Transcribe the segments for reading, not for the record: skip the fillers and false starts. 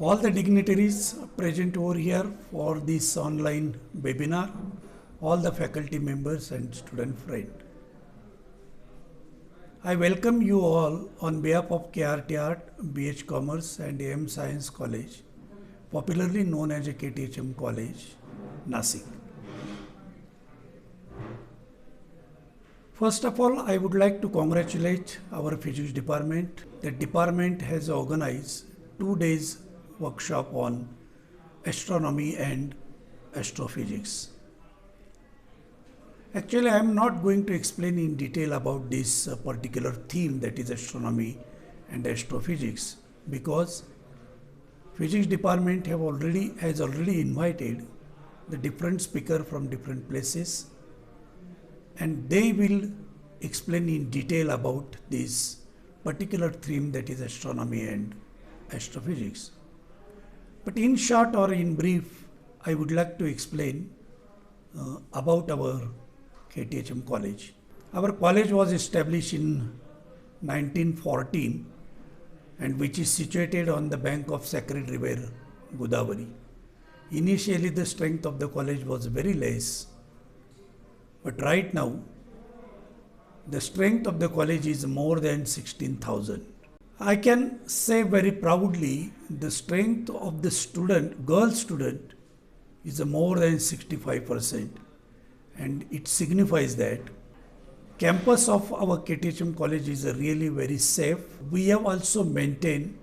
all the dignitaries present over here for this online webinar, all the faculty members and student friend. I welcome you all on behalf of KRT Art, BH Commerce and AM Science College, popularly known as a KTHM College, Nasik. First of all, I would like to congratulate our physics department. The department has organized 2 days workshop on astronomy and astrophysics. Actually, I am not going to explain in detail about this particular theme, that is astronomy and astrophysics, because physics department has already invited the different speaker from different places, and they will explain in detail about this particular theme, that is astronomy and astrophysics. But in short or in brief, I would like to explain about our KTHM college. Our college was established in 1914 and which is situated on the bank of Sacred River, Godavari. Initially the strength of the college was very less, but right now the strength of the college is more than 16,000. I can say very proudly the strength of the girl student is more than 65%, and it signifies that campus of our KTHM college is really very safe. We have also maintained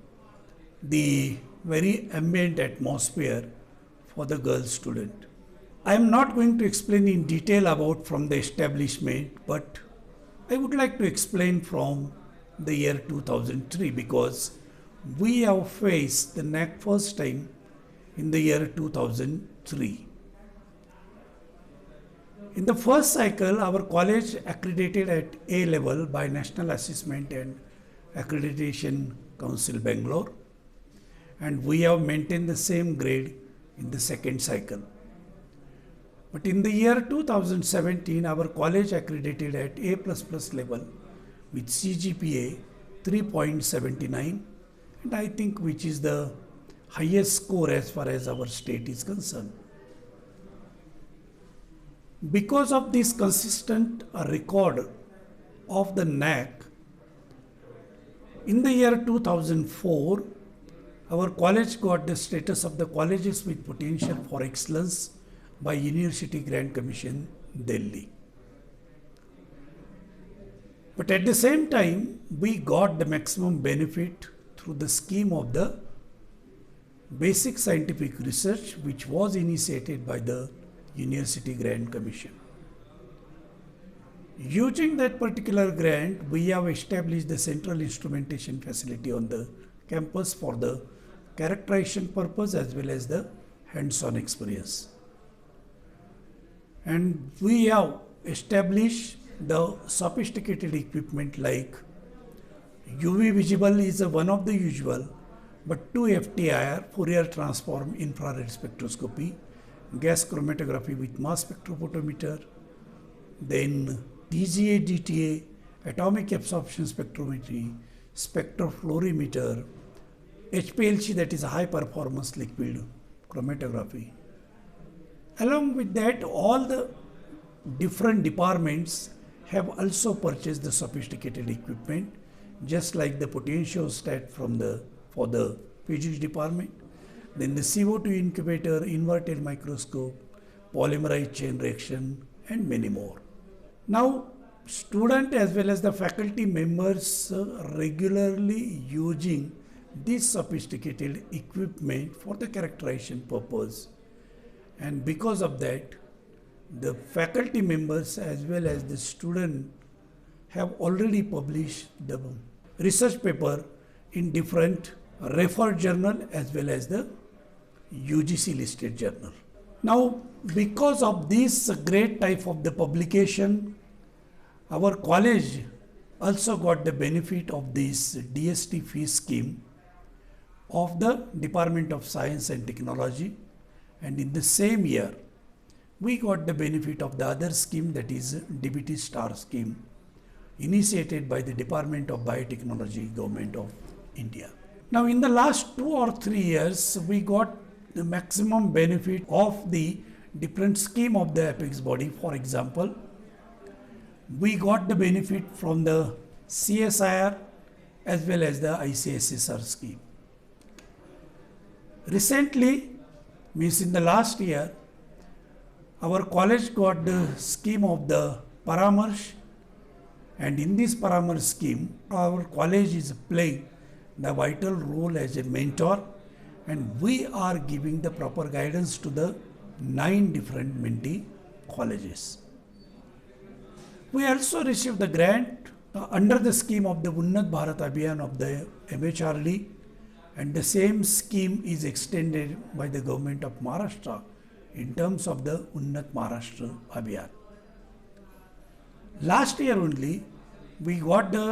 the very ambient atmosphere for the girl student. I am not going to explain in detail about from the establishment, but I would like to explain from the year 2003, because we have faced the NAC first time in the year 2003. In the first cycle, our college accredited at A level by National Assessment and Accreditation Council, Bangalore, and we have maintained the same grade in the second cycle. But in the year 2017, our college accredited at A++ level with CGPA 3.79, and I think which is the highest score as far as our state is concerned. Because of this consistent record of the NAC, in the year 2004, our college got the status of the colleges with potential for excellence by University Grant Commission, Delhi. But at the same time, we got the maximum benefit through the scheme of the basic scientific research, which was initiated by the University Grant Commission. Using that particular grant, we have established the central instrumentation facility on the campus for the characterization purpose as well as the hands-on experience. And we have established the sophisticated equipment like UV visible is one of the usual, but 2 FTIR, Fourier transform infrared spectroscopy, gas chromatography with mass spectrophotometer, then TGA, DTA, atomic absorption spectrometry, spectrofluorimeter, HPLC, that is a high performance liquid chromatography. Along with that, all the different departments have also purchased the sophisticated equipment, just like the potentiostat for the physics department, then the CO2 incubator, inverted microscope, polymerized chain reaction, and many more. Now, student as well as the faculty members regularly using this sophisticated equipment for the characterization purpose, and because of that, the faculty members as well as the student have already published the research paper in different referred journal as well as the UGC listed journal. Now, because of this great type of the publication, our college also got the benefit of this DST fee scheme of the Department of Science and Technology, and in the same year we got the benefit of the other scheme, that is DBT Star scheme, initiated by the Department of Biotechnology, Government of India. Now, in the last 2 or 3 years, we got the maximum benefit of the different scheme of the apex body. For example, we got the benefit from the CSIR as well as the ICSSR scheme. Recently, means in the last year, our college got the scheme of the Paramarsh, and in this Paramarsh scheme, our college is playing the vital role as a mentor, and we are giving the proper guidance to the 9 different mentee colleges. We also received the grant under the scheme of the Unnat Bharat Abhiyan of the MHRD, and the same scheme is extended by the government of Maharashtra in terms of the Unnat Maharashtra Abhiyan. Last year only, we got the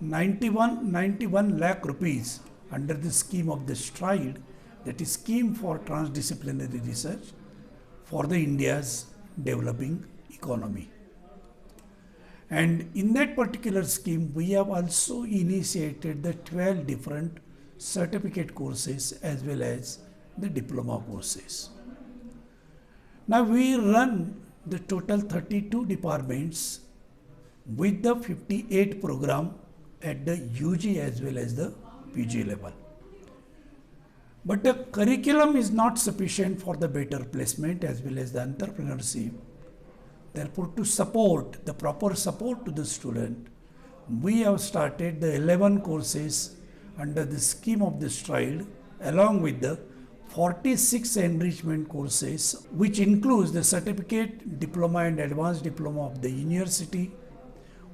91 lakh rupees under the scheme of the STRIDE, that is scheme for transdisciplinary research for the India's developing economy. And in that particular scheme, we have also initiated the 12 different certificate courses as well as the diploma courses. Now we run the total 32 departments with the 58 program at the UG as well as the PG level. But the curriculum is not sufficient for the better placement as well as the entrepreneurship. Therefore, to support the proper support to the student, we have started the 11 courses under the scheme of the STRIDE, along with the 46 enrichment courses, which includes the certificate, diploma and advanced diploma of the university,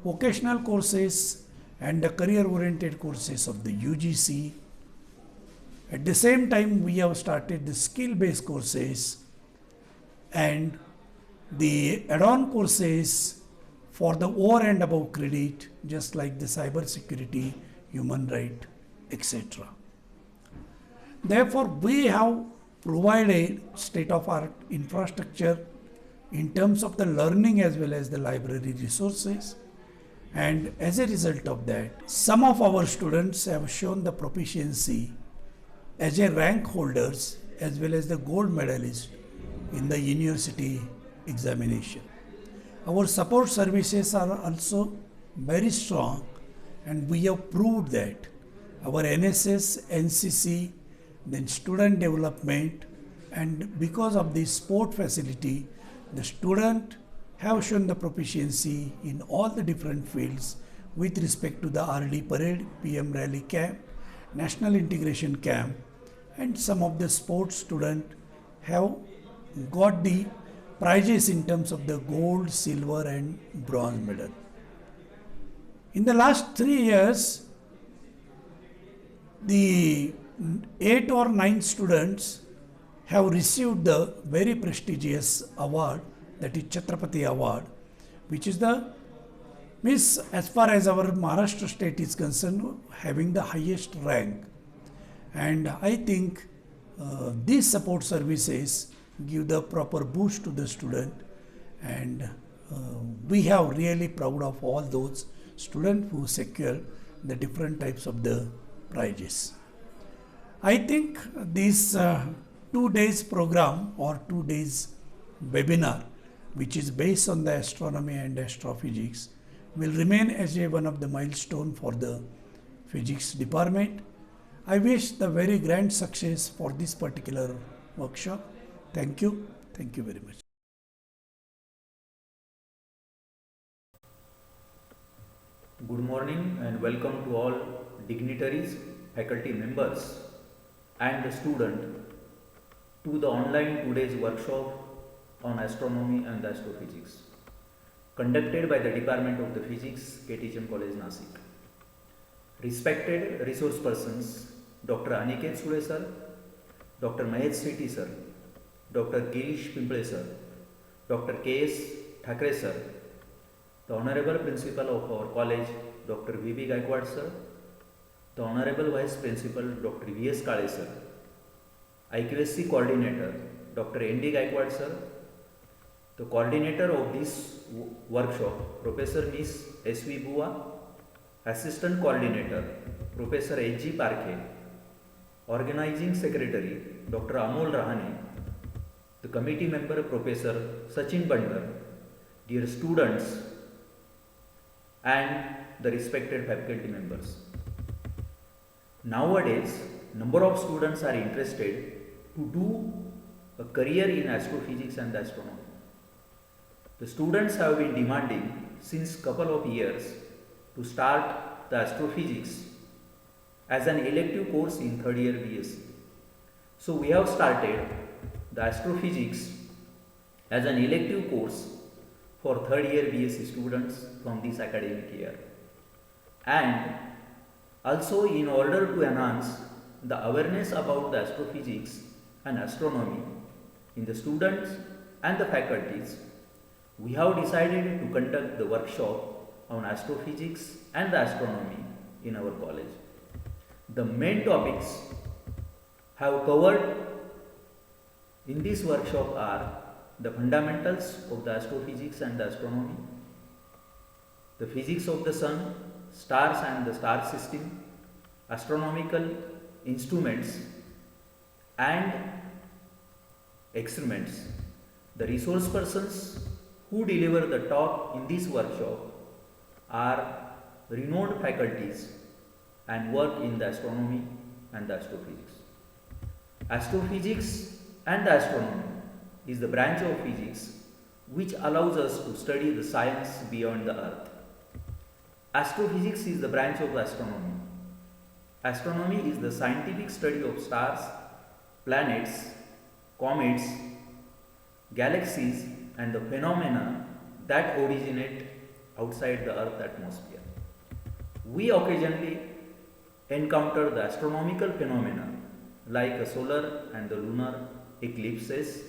vocational courses and the career-oriented courses of the UGC. At the same time, we have started the skill-based courses and the add-on courses for the over and above credit, just like the cyber security, human right, etc. Therefore, we have provided state-of-art infrastructure in terms of the learning as well as the library resources. And as a result of that, some of our students have shown the proficiency as a rank holders as well as the gold medalist in the university examination. Our support services are also very strong, and we have proved that our NSS, NCC, then student development, and because of the sport facility, the student have shown the proficiency in all the different fields with respect to the RD parade, PM rally camp, national integration camp, and some of the sports students have got the prizes in terms of the gold, silver and bronze medal. In the last 3 years, the 8 or 9 students have received the very prestigious award, that is Chhatrapati Award, which is the means as far as our Maharashtra state is concerned, having the highest rank. And I think these support services give the proper boost to the student, and we have really proud of all those students who secure the different types of the prizes. I think this 2 days program or 2 days webinar, which is based on the astronomy and astrophysics, will remain as one of the milestone for the physics department. I wish the very grand success for this particular workshop. Thank you. Thank you very much. Good morning and welcome to all dignitaries, faculty members and the student to the online 2 days workshop on astronomy and astrophysics conducted by the Department of the Physics, KTHM College, Nasik. Respected resource persons, Dr. Aniket Sule sir, Dr. Mahesh Sethi sir, Dr. Girish Pimple sir, Dr. K.S. Thakre sir, the Honorable Principal of our college, Dr. V.B. Gaikwad sir, the Honorable Vice Principal, Dr. V.S. Kale sir, IQSC Coordinator, Dr. N.D. Gaikwad sir, the Coordinator of this workshop, Professor Ms. S.V. Bua, Assistant Coordinator, Professor H.G. Parkhe, Organizing Secretary Dr. Amol Rahane, the committee member Professor Sachin Bandar, dear students and the respected faculty members. Nowadays, number of students are interested to do a career in astrophysics and astronomy. The students have been demanding since couple of years to start the astrophysics as an elective course in third year BSc. So we have started the astrophysics as an elective course for third year BSc students from this academic year. And also in order to enhance the awareness about the astrophysics and astronomy in the students and the faculties, we have decided to conduct the workshop on astrophysics and the astronomy in our college. The main topics have covered in this workshop are the fundamentals of the astrophysics and the astronomy, the physics of the sun, stars and the star system, astronomical instruments and experiments. The resource persons who deliver the talk in this workshop are renowned faculties and work in the astronomy and the astrophysics. Astrophysics and the astronomy is the branch of physics which allows us to study the science beyond the earth. Astrophysics is the branch of astronomy. Astronomy is the scientific study of stars, planets, comets, galaxies and the phenomena that originate outside the Earth's atmosphere. We occasionally encounter the astronomical phenomena like a solar and the lunar eclipses.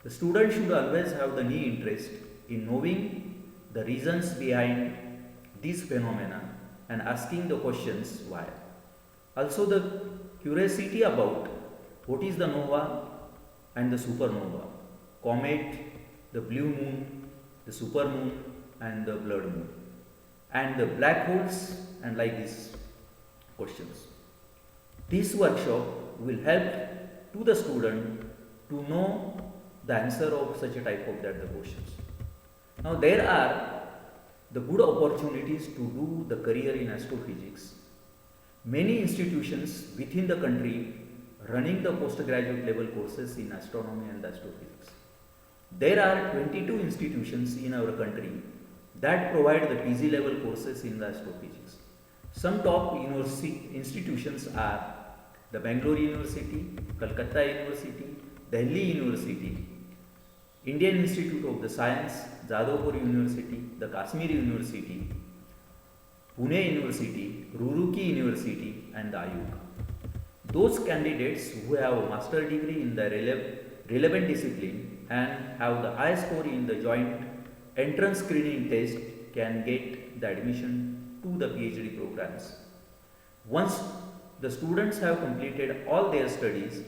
The student should always have the keen interest in knowing the reasons behind these phenomena and asking the questions why. Also the curiosity about what is the nova and the supernova, comet, the blue moon, the supermoon and the blood moon, and the black holes and like these questions. This workshop will help to the student to know the answer of such a type of that the questions. Now there are the good opportunities to do the career in astrophysics. Many institutions within the country running the postgraduate level courses in astronomy and astrophysics. There are 22 institutions in our country that provide the PG level courses in the astrophysics. Some top institutions are the Bangalore University, Calcutta University, Delhi University, Indian Institute of the Science, Jadavpur University, the Kashmir University, Pune University, Roorkee University and the Ayuka. Those candidates who have a master degree in the relevant discipline and have the high score in the joint entrance screening test can get the admission to the PhD programs. Once the students have completed all their studies,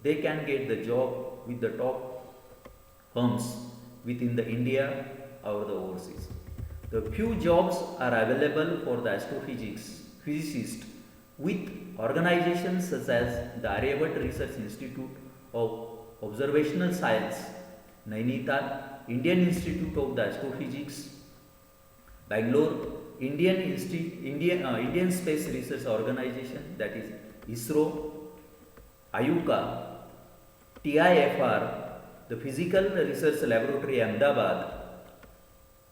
they can get the job with the top firms within the India or the overseas. The few jobs are available for the physicists with organizations such as the Aryabhatta Research Institute of Observational Science, Nainital, Indian Institute of the Astrophysics, Bangalore, Indian Space Research Organization, that is ISRO, Ayuka, TIFR, the Physical Research Laboratory Ahmedabad,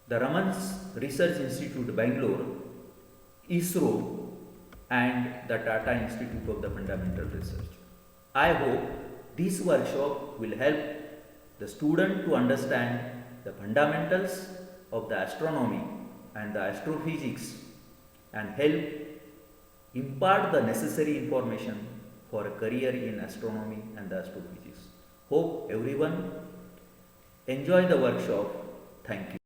the Raman Research Institute Bangalore, ISRO and the Tata Institute of the Fundamental Research. I hope this workshop will help the student to understand the fundamentals of the astronomy and the astrophysics and help impart the necessary information for a career in astronomy and astrophysics. Hope everyone enjoy the workshop. Thank you.